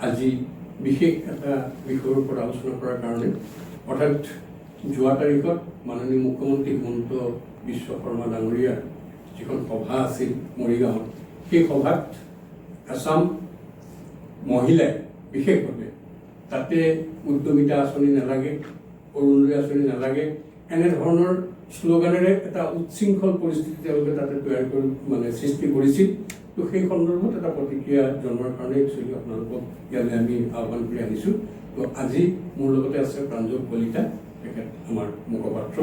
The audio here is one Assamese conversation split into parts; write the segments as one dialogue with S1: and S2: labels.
S1: আজি বিশেষ এটা বিষয়ৰ ওপৰত আলোচনা কৰাৰ কাৰণে অৰ্থাৎ যোৱা তাৰিখত মাননীয় মুখ্যমন্ত্ৰী হিমন্ত বিশ্ব শৰ্মা ডাঙৰীয়াৰ যিখন সভা আছিল মৰিগাঁৱত, সেই সভাত আসাম মহিলাই বিশেষভাৱে তাতে উদ্যমিতা আঁচনি নালাগে, অৰুণোদয় আঁচনি নালাগে, এনেধৰণৰ শ্লোগানেৰে এটা উচ্ছৃংখল পৰিস্থিতি তেওঁলোকে তাতে তৈয়াৰ কৰি সৃষ্টি কৰিছিল। তো সেই সন্দৰ্ভত এটা প্ৰতিক্ৰিয়া জনোৱাৰ কাৰণে একচুৱেলি আপোনালোকক ইয়ালৈ আমি আহ্বান কৰি আনিছোঁ। তো আজি মোৰ লগতে আছে প্ৰাঞ্জল কলিতা, তেখেত আমাৰ মুখপাত্ৰ।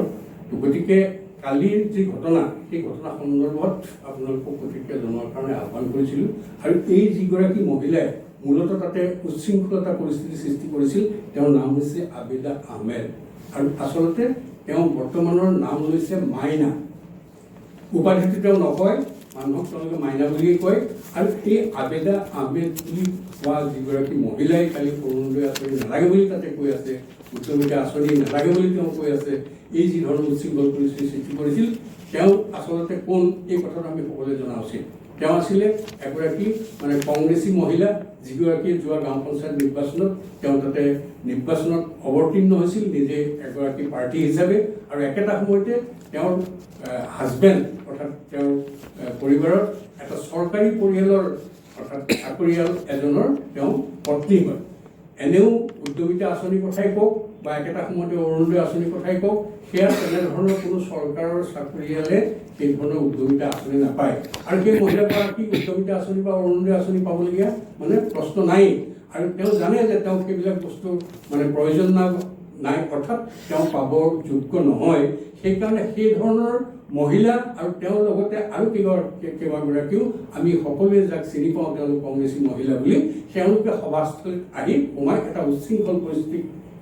S1: তো গতিকে কালিৰ যি ঘটনা, সেই ঘটনা সন্দৰ্ভত আপোনালোকক প্ৰতিক্ৰিয়া জনোৱাৰ কাৰণে আহ্বান কৰিছিলোঁ। আৰু এই যিগৰাকী মহিলাই মূলতঃ তাতে উচ্ছৃংখলতা পৰিস্থিতি সৃষ্টি কৰিছিল, তেওঁৰ নাম হৈছে আবেদা আহমেদ। আৰু আচলতে তেওঁ বৰ্তমানৰ নাম লৈছে মাইনা। উপাধিটো তেওঁ নকয়, মানুহক তেওঁলোকে মাইনা বুলিয়ে কয়। আৰু এই আবেদা আহমেদ বুলি কোৱা যিগৰাকী মহিলাই কালি অৰুণোদয় আঁচনি নালাগে বুলি তাতে কৈ আছে, উদ্যমিতা আঁচনি নালাগে বুলি তেওঁ কৈ আছে, এই যি ধৰণৰ উচ্ছৃংখল পৰিস্থিতি সৃষ্টি কৰিছিল, তেওঁ আচলতে কোন, এই কথাটো আমি সকলোৱে জনা উচিত। তেওঁ আছিলে এগৰাকী কংগ্ৰেছী মহিলা, যিগৰাকী যোৱা গাঁও পঞ্চায়ত নিৰ্বাচনত তেওঁ তাতে নিৰ্বাচনত অৱতীৰ্ণ হৈছিল নিজে এগৰাকী প্ৰাৰ্থী হিচাপে। আৰু একেটা সময়তে তেওঁৰ হাজবেণ্ড অৰ্থাৎ তেওঁৰ পৰিবাৰৰ এটা চৰকাৰী পৰিয়ালৰ অৰ্থাৎ চাকৰিয়াল এজনৰ তেওঁ পত্নী হয়। এনেও উদ্যমিতা আঁচনিৰ কথাই কওক বা একেটা সময়তে অৰুণোদয় আঁচনিৰ কথাই কওক, সেয়া তেনেধৰণৰ কোনো চৰকাৰৰ চাকৰিয়ালে সেই ধৰণৰ উদ্যমিতা আঁচনি নাপায়। আৰু সেই মহিলাগৰাকী উদ্যমিতা আঁচনি বা অৰুণোদয় আঁচনি পাবলগীয়া প্ৰশ্ন নাই। আৰু তেওঁ জানে যে তেওঁ সেইবিলাক বস্তু প্ৰয়োজন নাই, অৰ্থাৎ তেওঁ পাবৰ যোগ্য নহয়। সেইকাৰণে সেই ধৰণৰ মহিলা আৰু তেওঁৰ লগতে আৰু কেইবাগৰাকীও আমি সকলোৱে যাক চিনি পাওঁ তেওঁলোক কংগ্ৰেছী মহিলা বুলি, তেওঁলোকে সভাস্থলীত আহি সোমাই এটা উচ্ছৃংখল পৰিস্থিতি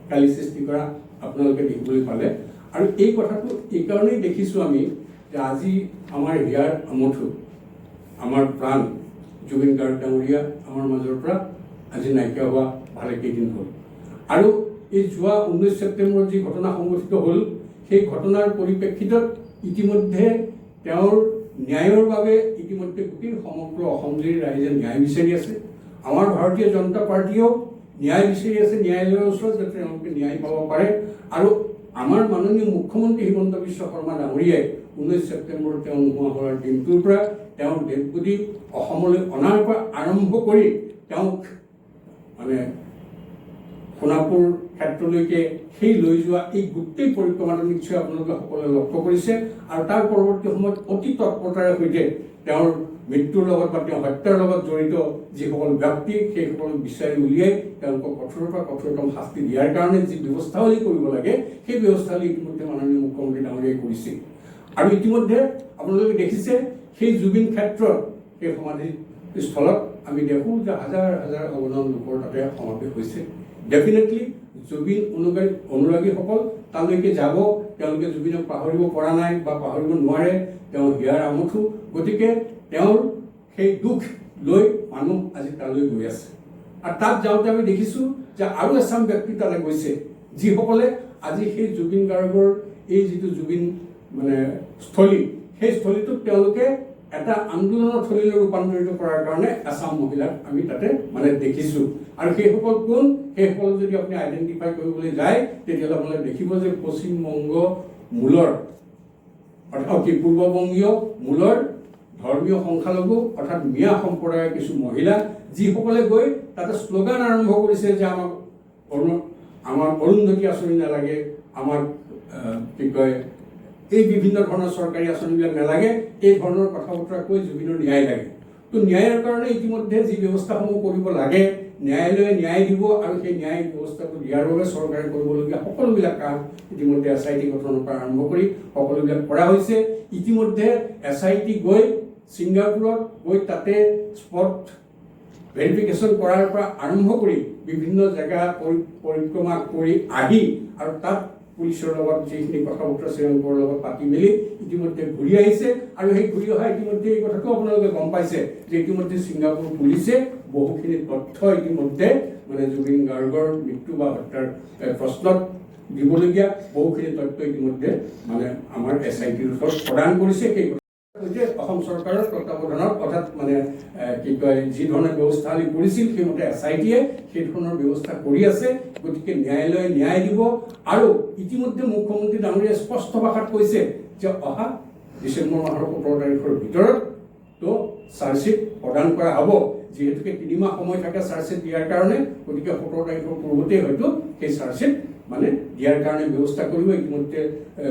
S1: কালি সৃষ্টি কৰা আপোনালোকে দেখিবলৈ পালে। আৰু এই কথাটো এইকাৰণেই দেখিছোঁ আমি যে আজি আমাৰ হিয়াৰ আমঠু, আমাৰ প্ৰাণ জুবিন গাৰ্গ ডাঙৰীয়া আমাৰ মাজৰ পৰা আজি নাইকিয়া হোৱা ভালেকেইদিন হ'ল। আৰু এই যোৱা 19 ছেপ্টেম্বৰত যি ঘটনা সংঘটিত হ'ল, সেই ঘটনাৰ পৰিপ্ৰেক্ষিতত ইতিমধ্যে তেওঁৰ ন্যায়ৰ বাবে ইতিমধ্যে গোটেই সমগ্ৰ অসমজুৰি ৰাইজে ন্যায় বিচাৰি আছে। আমাৰ ভাৰতীয় জনতা পাৰ্টীয়েও ন্যায় বিচাৰি আছে ন্যায়ালয়ৰ ওচৰত, যাতে তেওঁলোকে ন্যায় পাব পাৰে। আৰু আমাৰ মাননীয় মুখ্যমন্ত্ৰী হিমন্ত বিশ্ব শৰ্মা ডাঙৰীয়াই 19 ছেপ্টেম্বৰত তেওঁ নোহোৱা হোৱাৰ দিনটোৰ পৰা তেওঁৰ ডেড বডি অসমলৈ অনাৰ পৰা আৰম্ভ কৰি তেওঁক সোণাপুৰ ক্ষেত্ৰলৈকে সেই লৈ যোৱা এই গোটেই পৰিক্ৰমাটো নিশ্চয় আপোনালোকে সকলোৱে লক্ষ্য কৰিছে। আৰু তাৰ পৰৱৰ্তী সময়ত অতি তৎপৰতাৰে সৈতে তেওঁৰ মৃত্যুৰ লগত বা তেওঁ হত্যাৰ লগত জড়িত যিসকল ব্যক্তি, সেইসকলক বিচাৰি উলিয়াই তেওঁলোকক কঠোৰৰ পৰা কঠোৰতম শাস্তি দিয়াৰ কাৰণে যি ব্যৱস্থাৱলী কৰিব লাগে, সেই ব্যৱস্থাৱলী ইতিমধ্যে মাননীয় মুখ্যমন্ত্ৰী ডাঙৰীয়াই কৰিছে। আৰু ইতিমধ্যে আপোনালোকে দেখিছে সেই জুবিন ক্ষেত্ৰত, সেই সমাধিস্থলত আমি দেখোঁ যে হাজাৰ হাজাৰ অগণন লোকৰ তাতে সমাৱেশ হৈছে। ডেফিনেটলি জুবিন অনুৰাগীসকল তালৈকে যাব, তেওঁলোকে জুবিনক পাহৰিব পৰা নাই বা পাহৰিব নোৱাৰে, তেওঁ হিয়াৰ আমঠু। গতিকে তেওঁৰ সেই দুখ লৈ মানুহ আজি তালৈ গৈ আছে। আৰু তাত যাওঁতে আমি দেখিছোঁ যে আৰু এচাম ব্যক্তি তালৈ গৈছে, যিসকলে আজি সেই জুবিন গাৰ্গৰ এই যিটো জুবিন স্থলী, সেই স্থলীটোক তেওঁলোকে এটা আন্দোলনৰ থলীলৈ ৰূপান্তৰিত কৰাৰ কাৰণে এচাম মহিলাক আমি তাতে দেখিছোঁ। আৰু সেইসকল কোন, সেইসকলক যদি আপুনি আইডেণ্টিফাই কৰিবলৈ যায়, তেতিয়াহ'লে আপোনালোকে দেখিব যে পশ্চিমবংগ মূলৰ অৰ্থাৎ পূৰ্ববংগীয় মূলৰ ধৰ্মীয় সংখ্যালঘু অৰ্থাৎ মিয়া সম্প্ৰদায়ৰ কিছু মহিলা, যিসকলে গৈ তাতে শ্লোগান আৰম্ভ কৰিছে যে আমাৰ অৰুন্ধতী আঁচনি নালাগে, আমাক এই বিভিন্ন ধৰণৰ চৰকাৰী আঁচনিবিলাক নালাগে, এই ধৰণৰ কথা বতৰা কৈ জুবিনৰ ন্যায় লাগে। তো ন্যায়ৰ কাৰণে ইতিমধ্যে যি ব্যৱস্থাসমূহ কৰিব লাগে, ন্যায়ালয়ে ন্যায় দিব। আৰু সেই ন্যায় ব্যৱস্থাটো দিয়াৰ বাবে চৰকাৰে কৰিবলগীয়া সকলোবিলাক কাম ইতিমধ্যে SIT গঠনৰ পৰা আৰম্ভ কৰি সকলোবিলাক কৰা হৈছে। ইতিমধ্যে SIT গৈ ছিংগাপুৰত গৈ তাতে স্পট ভেৰিফিকেশ্যন কৰাৰ পৰা আৰম্ভ কৰি বিভিন্ন জেগা পৰিক্ৰমা কৰি আহি আৰু তাত পুলিচৰ লগত যিখিনি কথা বতৰা তেওঁলোকৰ লগত পাতি মেলি ইতিমধ্যে ঘূৰি আহিছে। আৰু সেই ঘূৰি অহা ইতিমধ্যে এই কথাটো আপোনালোকে গম পাইছে যে ইতিমধ্যে ছিংগাপুৰ পুলিচে বহুখিনি তথ্য ইতিমধ্যে জুবিন গাৰ্গৰ মৃত্যু বা হত্যাৰ প্ৰশ্নত দিবলগীয়া বহুখিনি তথ্য ইতিমধ্যে আমাৰ SITৰ ওচৰত প্ৰদান কৰিছে। সেই অসম চৰকাৰৰ তত্বাৱধানত অৰ্থাৎ মানে কি কয় যি ধৰণে ব্যৱস্থা কৰিছিল সেইমতে SIT-য়ে সেই ধৰণৰ ব্যৱস্থা কৰি আছে। গতিকে ন্যায়ালয়ে ন্যায় দিব। আৰু ইতিমধ্যে মুখ্যমন্ত্ৰী ডাঙৰীয়াই স্পষ্ট ভাষাত কৈছে যে অহা ডিচেম্বৰ মাহৰ 17 তাৰিখৰ ভিতৰত তো চাৰ্জশ্বিট প্ৰদান কৰা হ'ব। যিহেতুকে 3 মাহ সময় থাকে চাৰ্জশ্বিট দিয়াৰ কাৰণে, গতিকে 17 তাৰিখৰ পূৰ্বতেই হয়তো সেই চাৰ্জশ্বিট মানে দিয়াৰ কাৰণে ব্যৱস্থা কৰিব। ইতিমধ্যে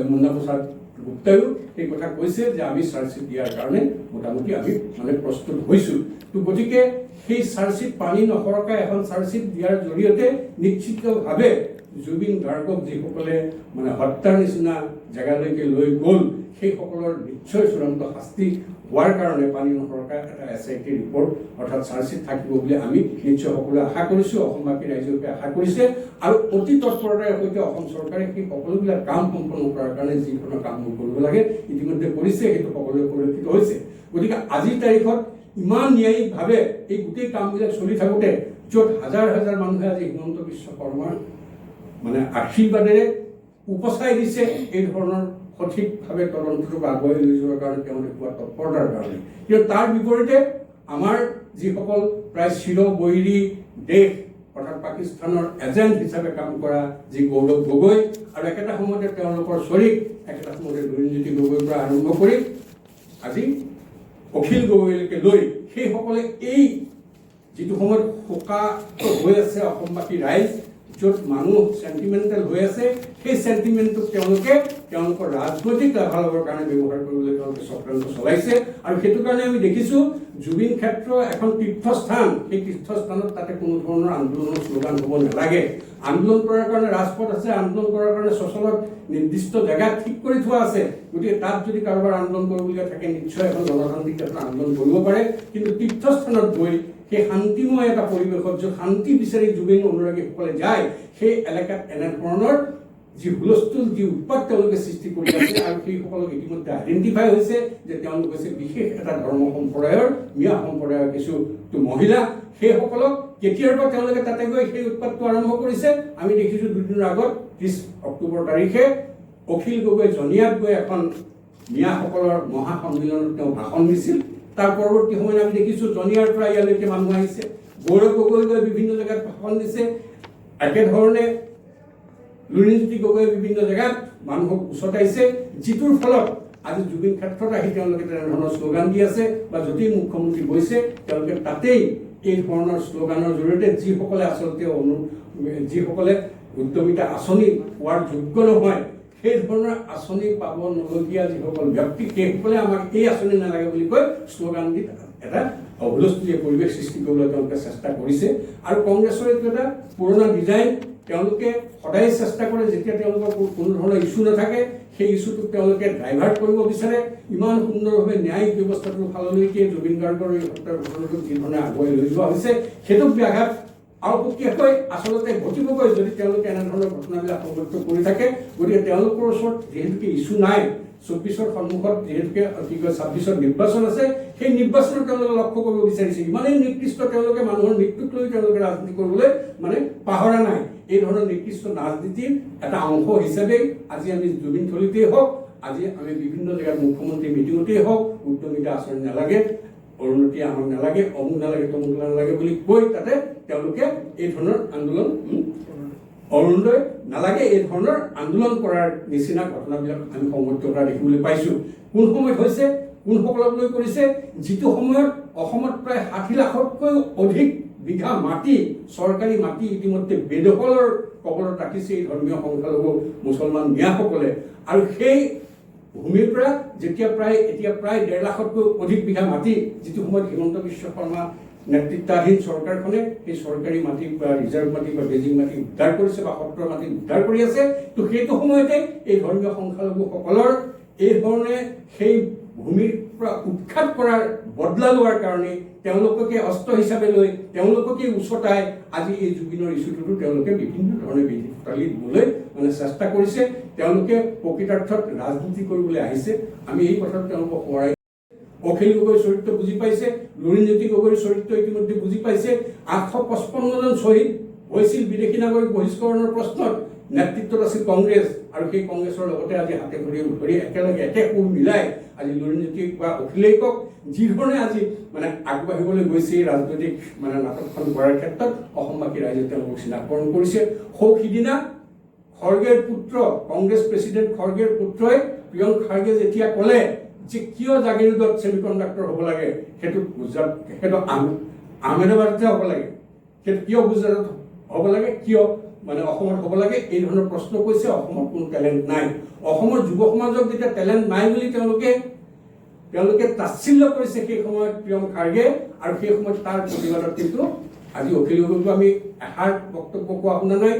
S1: মুন্না প্ৰসাদ গুপ্তায়ো এই কথা কৈছে যে আমি চাৰ্জশ্বিট দিয়াৰ কাৰণে মোটামুটি আমি মানে প্ৰস্তুত হৈছোঁ। তো গতিকে সেই চাৰ্জশ্বিট পানী নসৰকাই এখন চাৰ্জশ্বিট দিয়াৰ জৰিয়তে নিশ্চিতভাৱে জুবিন গাৰ্গক যিসকলে মানে হত্যাৰ নিচিনা জেগালৈকে লৈ গ'ল সেইসকলৰ নিশ্চয় চূড়ান্ত শাস্তি হোৱাৰ কাৰণে পানী নসৰকাই এটা SIT ৰিপৰ্ট অৰ্থাৎ চাৰ্জশ্বিট থাকিব বুলি আমি নিশ্চয় সকলোৱে আশা কৰিছোঁ। অসমবাসী ৰাইজে আশা কৰিছে। আৰু অতি তৎপৰতাৰে সৈতে অসম চৰকাৰে সেই সকলোবিলাক কাম সম্পন্ন কৰাৰ কাৰণে যি ধৰণৰ কামবোৰ কৰিব লাগে ইতিমধ্যে কৰিছে, সেইটো সকলোৱে পৰিলক্ষিত হৈছে। গতিকে আজিৰ তাৰিখত ইমান ন্যায়িকভাৱে এই গোটেই কামবিলাক চলি থাকোঁতে য'ত হাজাৰ হাজাৰ মানুহে আজি হিমন্ত বিশ্ব শৰ্মাৰ মানে আশীৰ্বাদেৰে উপচাই দিছে এই ধৰণৰ সঠিকভাৱে তদন্তটোক আগুৱাই লৈ যোৱাৰ কাৰণে তেওঁ দেখুওৱা তৎপৰতাৰ কাৰণে। কিন্তু তাৰ বিপৰীতে আমাৰ যিসকল প্ৰায় চিৰবৈৰী দেশ অৰ্থাৎ পাকিস্তানৰ এজেণ্ট হিচাপে কাম কৰা যি গৌৰৱ গগৈ আৰু একেটা সময়তে তেওঁলোকৰ শ্বৰীক একেটা সময়তে লুৰিণজ্যোতি গগৈৰ পৰা আৰম্ভ কৰি আজি অখিল গগৈলৈকে লৈ সেইসকলে এই যিটো সময়ত শোকাত হৈ আছে অসমবাসী ৰাইজ, য'ত মানুহ চেণ্টিমেণ্টেল হৈ আছে, সেই চেণ্টিমেণ্টটোক তেওঁলোকৰ ৰাজনৈতিক লাভালাভৰ কাৰণে ব্যৱহাৰ কৰিবলৈ তেওঁলোকে চক্ৰান্ত চলাইছে। আৰু সেইটো কাৰণে আমি দেখিছোঁ জুবিন ক্ষেত্ৰ এখন তীৰ্থস্থান, সেই তীৰ্থস্থানত তাতে কোনো ধৰণৰ আন্দোলনৰ শ্লোগান হ'ব নালাগে। আন্দোলন কৰাৰ কাৰণে ৰাজপথ আছে, আন্দোলন কৰাৰ কাৰণে সচলত নিৰ্দিষ্ট জেগা ঠিক কৰি থোৱা আছে। গতিকে তাত যদি কাৰোবাৰ আন্দোলন কৰিবলগীয়া থাকে নিশ্চয় এখন গণতান্ত্ৰিক এটা আন্দোলন কৰিব পাৰে। কিন্তু তীৰ্থস্থানত গৈ সেই শান্তিময় এটা পৰিৱেশত য'ত শান্তি বিচাৰি জুবিন অনুৰাগীসকলে যায় সেই এলেকাত এনেধৰণৰ যি হুলস্থুল যি উৎপাত তেওঁলোকে সৃষ্টি কৰি আছে আৰু সেইসকলক ইতিমধ্যে আইডেণ্টিফাই হৈছে যে তেওঁলোক হৈছে বিশেষ এটা ধৰ্ম সম্প্ৰদায়ৰ মিয়া সম্প্ৰদায়ৰ কিছু মহিলা। সেইসকলক কেতিয়াৰ পৰা তেওঁলোকে তাতে গৈ সেই উৎপাতটো আৰম্ভ কৰিছে আমি দেখিছোঁ। দুদিনৰ আগত 30 অক্টোবৰ তাৰিখে অখিল গগৈ জনিয়াত গৈ এখন মিয়াসকলৰ মহাসন্মিলনত তেওঁ ভাষণ দিছিল। তাৰ পৰৱৰ্তী সময়ত আমি দেখিছোঁ জনিয়াৰ পৰা ইয়ালৈকে মানুহ আহিছে, গৌৰৱ গগৈ গৈ বিভিন্ন জেগাত ভাষণ দিছে। একেধৰণে লুৰিণজ্যোতি গগৈ বিভিন্ন জেগাত মানুহক উচতাইছে, যিটোৰ ফলত আজি জুবিন ক্ষেত্ৰত আহি তেওঁলোকে তেনেধৰণৰ শ্লোগান দি আছে বা য'তেই মুখ্যমন্ত্ৰী গৈছে তেওঁলোকে তাতেই এই ধৰণৰ শ্লোগানৰ জৰিয়তে যিসকলে আচলতে যিসকলে উদ্যমিতা আঁচনি পোৱাৰ যোগ্য নহয়, সেই ধৰণৰ আঁচনি পাব নলগীয়া যিসকল ব্যক্তি সেইসকলে আমাক এই আঁচনি নালাগে বুলি কৈ শ্লোগান দি এটা হুলস্থুলীয়া পৰিৱেশ সৃষ্টি কৰিবলৈ তেওঁলোকে চেষ্টা কৰিছে। আৰু কংগ্ৰেছৰ এইটো এটা পুৰণা ডিজাইন, তেওঁলোকে সদায় চেষ্টা কৰে যেতিয়া তেওঁলোকৰ কোনো ধৰণৰ ইছ্যু নাথাকে সেই ইছ্যুটোক তেওঁলোকে ডাইভাৰ্ট কৰিব বিচাৰে। ইমান সুন্দৰভাৱে ন্যায়িক ব্যৱস্থাটোৰ ফাললৈকে জুবিন গাৰ্গৰ এই হত্যাৰ ঘটনাটোক যি ধৰণে আগুৱাই লৈ যোৱা হৈছে সেইটোক ব্যাঘাত আৰু প্ৰক্ৰিয়াকৈ আচলতে ঘটিবগৈ যদি তেওঁলোকে এনেধৰণৰ ঘটনাবিলাক সংঘটিত কৰি থাকে। গতিকে তেওঁলোকৰ ওচৰত যিহেতুকে ইছ্যু নাই, 24ৰ সন্মুখত যিহেতুকে 26ৰ নিৰ্বাচন আছে, সেই নিৰ্বাচনত তেওঁলোকে লক্ষ্য কৰিব বিচাৰিছে। ইমানেই নিকৃষ্ট তেওঁলোকে মানুহৰ মৃত্যুক লৈ তেওঁলোকে ৰাজনীতি কৰিবলৈ মানে পাহৰা নাই। এই ধৰণৰ নিকৃষ্ট ৰাজনীতিৰ এটা অংশ হিচাপে আজি আমি জুবিন থলীতেই হওক, আজি আমি বিভিন্ন জেগাত মুখ্যমন্ত্ৰী মিটিঙতেই হওক উদ্যমিতা আঁচনি নালাগে, অৰুণোদয় আমাক নালাগে, অমুক নালাগে, তমুক নালাগে বুলি কৈ তাতে তেওঁলোকে এই ধৰণৰ আন্দোলন অৰুণোদয় নালাগে এই ধৰণৰ আন্দোলন কৰাৰ নিচিনা ঘটনাবিলাক আমি সংঘটিত কৰা দেখিবলৈ পাইছোঁ। কোন সময়ত হৈছে, কোনসকলক লৈ কৰিছে, যিটো সময়ত অসমত প্ৰায় 60 লাখতকৈ অধিক বিঘা মাটি চৰকাৰী মাটি ইতিমধ্যে বেদখলৰ কবলত ৰাখিছে এই ধৰ্মীয় সংখ্যালঘু মুছলমান মিয়াসকলে। আৰু সেই ভূমিৰ পৰা এতিয়া প্ৰায় 1.5 লাখতকৈ অধিক বিঘা মাটি যিটো সময়ত হিমন্ত বিশ্ব শৰ্মা নেতৃত্বাধীন চৰকাৰখনে সেই চৰকাৰী মাটি বা ৰিজাৰ্ভ মাটি বা বেজিং মাটি উদ্ধাৰ কৰিছে বা সত্ৰৰ মাটি উদ্ধাৰ কৰি আছে। তো সেইটো সময়তে এই ধৰ্মীয় সংখ্যালঘুসকলৰ এই ধৰণে সেই ভূমিৰ পৰা উৎখাত কৰাৰ বদলা লোৱাৰ কাৰণে তেওঁলোককে অস্ত্ৰ হিচাপে লৈ তেওঁলোককে উচতাই আজি এই জুবিনৰ ইছ্যুটো তেওঁলোকে বিভিন্ন ধৰণে বিধি ফুটালি দিবলৈ মানে চেষ্টা কৰিছে। তেওঁলোকে প্ৰকৃতাৰ্থত ৰাজনীতি কৰিবলৈ আহিছে। আমি এই কথাত তেওঁলোকক সোঁৱৰাই অখিল গগৈৰ চৰিত্ৰ বুজি পাইছে, লুৰিণজ্যোতি গগৈৰ চৰিত্ৰ ইতিমধ্যে বুজি পাইছে। 855জন শ্বহীদ হৈছিল বিদেশী নাগৰিক বহিষ্কৰণৰ প্ৰশ্নত, নেতৃত্বত আছিল কংগ্ৰেছ, আৰু সেই কংগ্ৰেছৰ লগতে আজি হাতে ভৰি ধৰি একেলগে একে সুৰ মিলাই আজি লুৰিণজ্যোতিক বা অখিলেশ কওক যিধৰণে আজি মানে আগবাঢ়িবলৈ গৈছে এই ৰাজনৈতিক মানে নাটকখন কৰাৰ ক্ষেত্ৰত অসমবাসী ৰাইজে তেওঁলোকক চিনাকৰণ কৰিছে। সিদিনা খৰ্গেৰ পুত্ৰ, কংগ্ৰেছ প্ৰেচিডেণ্ট খৰ্গেৰ পুত্ৰই প্ৰিয়ংক খাৰ্গে যেতিয়া ক'লে যে কিয় জাগিৰোডত ছেমিকণ্ডাক্টৰ হ'ব লাগে, সেইটো গুজৰাট, সেইটো আহমেদাবাদতে হ'ব লাগে, সেইটো কিয় গুজৰাটত হ'ব লাগে, কিয় মানে অসমত হ'ব লাগে, এই ধৰণৰ প্ৰশ্ন কৈছে। অসমত কোনো টেলেণ্ট নাই। অসমৰ যুৱ সমাজক যেতিয়া টেলেণ্ট নাই বুলি তেওঁলোকে তাচ্ছিল্য কৰিছে সেই সময়ত প্ৰিয়ংক খাৰ্গে, আৰু সেই সময়ত তাৰ প্ৰতিবাদত কিন্তু আজি অখিল গগৈকো আমি এষাৰ বক্তব্য কোৱা শুনা নাই,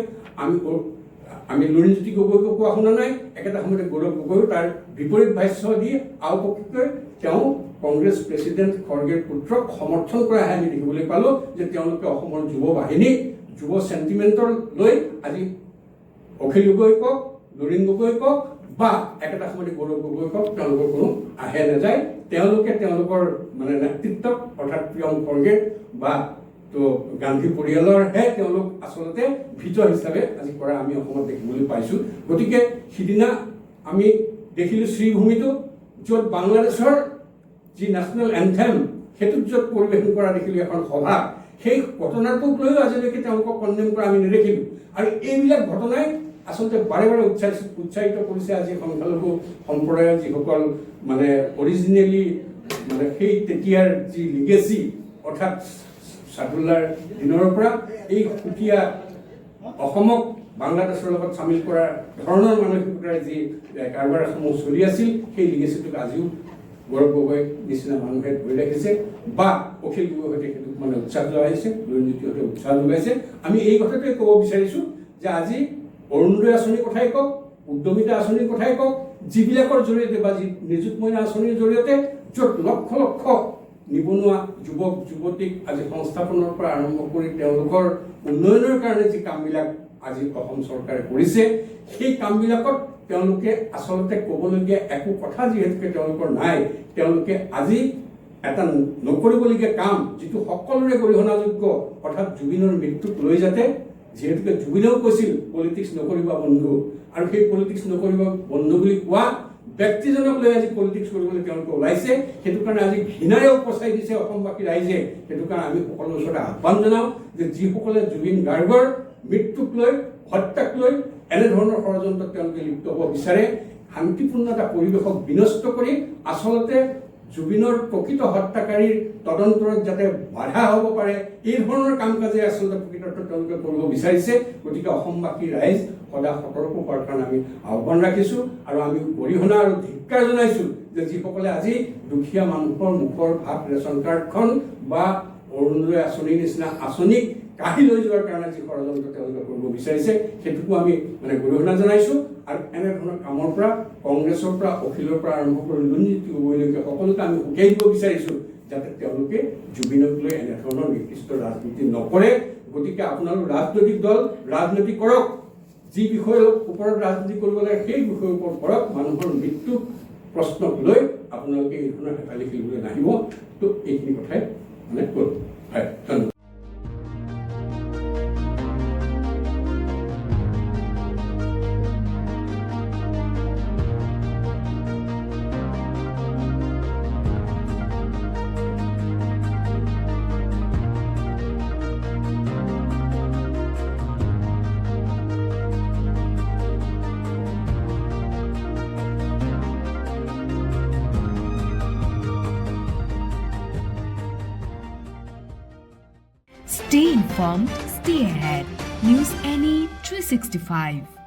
S1: আমি লুৰিণজ্যোতি গগৈকো কোৱা শুনা নাই। একেটা সময়তে গৌৰৱ গগৈও তাৰ বিপৰীত ভাষ্য দি আওপকীকৈ তেওঁ কংগ্ৰেছ প্ৰেচিডেণ্ট খৰ্গেৰ পুত্ৰক সমৰ্থন কৰাহে আমি দেখিবলৈ পালোঁ, যে তেওঁলোকে অসমৰ যুৱ বাহিনী, যুৱ চেণ্টিমেণ্টৰ লৈ আজি অখিল গগৈ কওক, লুৰিণ গগৈ কওক বা একেটা সময়তে গৌৰৱ গগৈ কওক, তেওঁলোকৰ কোনো আহে নাযায়। তেওঁলোকে তেওঁলোকৰ মানে নেতৃত্বক অৰ্থাৎ প্ৰিয়ংক খৰ্গে বা তো গান্ধী পৰিয়ালৰহে তেওঁলোক আচলতে ভিত হিচাপে আজি কৰা আমি অসমত দেখিবলৈ পাইছোঁ। গতিকে সিদিনা আমি দেখিলোঁ শ্ৰীভূমিটো, য'ত বাংলাদেশৰ যি নেশ্যনেল এন্থেম সেইটোত য'ত পৰিৱেশন কৰা দেখিলোঁ এখন সভা, সেই ঘটনাটোক লৈও আজিলৈকে তেওঁলোকক কণ্ডেম কৰা আমি নেদেখিলোঁ। আৰু এইবিলাক ঘটনাই আচলতে বাৰে বাৰে উৎসাহিত কৰিছে আজি সংখ্যালঘু সম্প্ৰদায়ৰ যিসকল মানে অৰিজিনেলি মানে সেই তেতিয়াৰ যি লিগেচি, অৰ্থাৎ ছাদুল্লাৰ দিনৰ পৰা এই সুকীয়া অসমক বাংলাদেশৰ লগত চামিল কৰাৰ ধৰণৰ মানসিকতাৰ যি কাৰবাৰসমূহ চলি আছিল, সেই লিগেচিটোক আজিও গৌৰৱ গগৈ নিচিনা মানুহে ধৰি ৰাখিছে বা অখিল গগৈৰ সৈতে সেইটোক মানে উৎসাহ যোগাইছে, লুৰিণজ্যোতিৰ সৈতে উৎসাহ যোগাইছে। আমি এই কথাটোৱে ক'ব বিচাৰিছোঁ যে আজি অৰুণোদয় আঁচনিৰ কথাই কওক, উদ্যমিতা আঁচনিৰ কথাই কওক, যিবিলাকৰ জৰিয়তে বা যি নিযুত মইনা আঁচনিৰ জৰিয়তে য'ত লক্ষ লক্ষ নিবনুৱা যুৱক যুৱতীক আজি সংস্থাপনৰ পৰা আৰম্ভ কৰি তেওঁলোকৰ উন্নয়নৰ কাৰণে যি কামবিলাক আজি অসম চৰকাৰে কৰিছে, সেই কামবিলাকত তেওঁলোকে আচলতে ক'বলগীয়া একো কথা যিহেতুকে তেওঁলোকৰ নাই। তেওঁলোকে আজি এটা নকৰিবলগীয়া কাম, যিটো সকলোৰে গৰিহণাযোগ্য, অৰ্থাৎ জুবিনৰ মৃত্যুক লৈ যাতে, যিহেতুকে জুবিনেও কৈছিল পলিটিক্স নকৰিবা বন্ধু, আৰু সেই পলিটিক্স নকৰিবা বন্ধু বুলি কোৱা ব্যক্তিজনক লৈ আজি পলিটিক্স কৰিবলৈ তেওঁলোকে ওলাইছে। সেইটো কাৰণে আজি ঘৃণাৰে উপচাই দিছে অসমবাসী ৰাইজে। সেইটো কাৰণে আমি সকলোৰে ওচৰতে আহ্বান জনাওঁ যে যিসকলে জুবিন গাৰ্গৰ মৃত্যুক লৈ, হত্যাক লৈ এনেধৰণৰ ষড়যন্ত্ৰত তেওঁলোকে লিপ্ত হ'ব বিচাৰে, শান্তিপূৰ্ণ এটা পৰিৱেশক বিনষ্ট কৰি আচলতে জুবিনৰ প্ৰকৃত হত্যাকাৰীৰ তদন্তৰত যাতে বাধা হ'ব পাৰে, এই ধৰণৰ কাম কাজে আচলতে প্ৰকৃততে তেওঁলোকে কৰিব বিচাৰিছে। গতিকে অসমবাসী ৰাইজ সদায় সতৰ্ক হোৱাৰ কাৰণে আমি আহ্বান ৰাখিছোঁ, আৰু আমি গৰিহণা আৰু ধিক্কাৰ জনাইছোঁ যে যিসকলে আজি দুখীয়া মানুহৰ মুখৰ ভাত ৰেচন কাৰ্ডখন বা অৰুণোদয় আঁচনিৰ নিচিনা আঁচনিক কাঢ়ি লৈ যোৱাৰ কাৰণে যি ষড়যন্ত্ৰ তেওঁলোকে কৰিব বিচাৰিছে, সেইটোকো আমি মানে গৰিহণা জনাইছোঁ। আৰু এনেধৰণৰ কামৰ পৰা কংগ্ৰেছৰ পৰা অখিলৰ পৰা আৰম্ভ কৰি লুৰিণজ্যোতি গগৈলৈকে সকলোকে আমি উকিয়াই দিব বিচাৰিছোঁ যাতে তেওঁলোকে জুবিনক লৈ এনেধৰণৰ নিৰ্দিষ্ট ৰাজনীতি নকৰে। গতিকে আপোনালোক ৰাজনৈতিক দল ৰাজনীতি কৰক, যি বিষয়ৰ ওপৰত ৰাজনীতি কৰিব লাগে সেই বিষয়ৰ ওপৰত কৰক। মানুহৰ মৃত্যু প্ৰশ্নক লৈ আপোনালোকে এই ধৰণৰ হেতালি খেলিবলৈ নাহিব। তো এইখিনি কথাই মানে ক'লোঁ। হয়, ধন্যবাদ।
S2: Stay informed, stay ahead. News NE 365.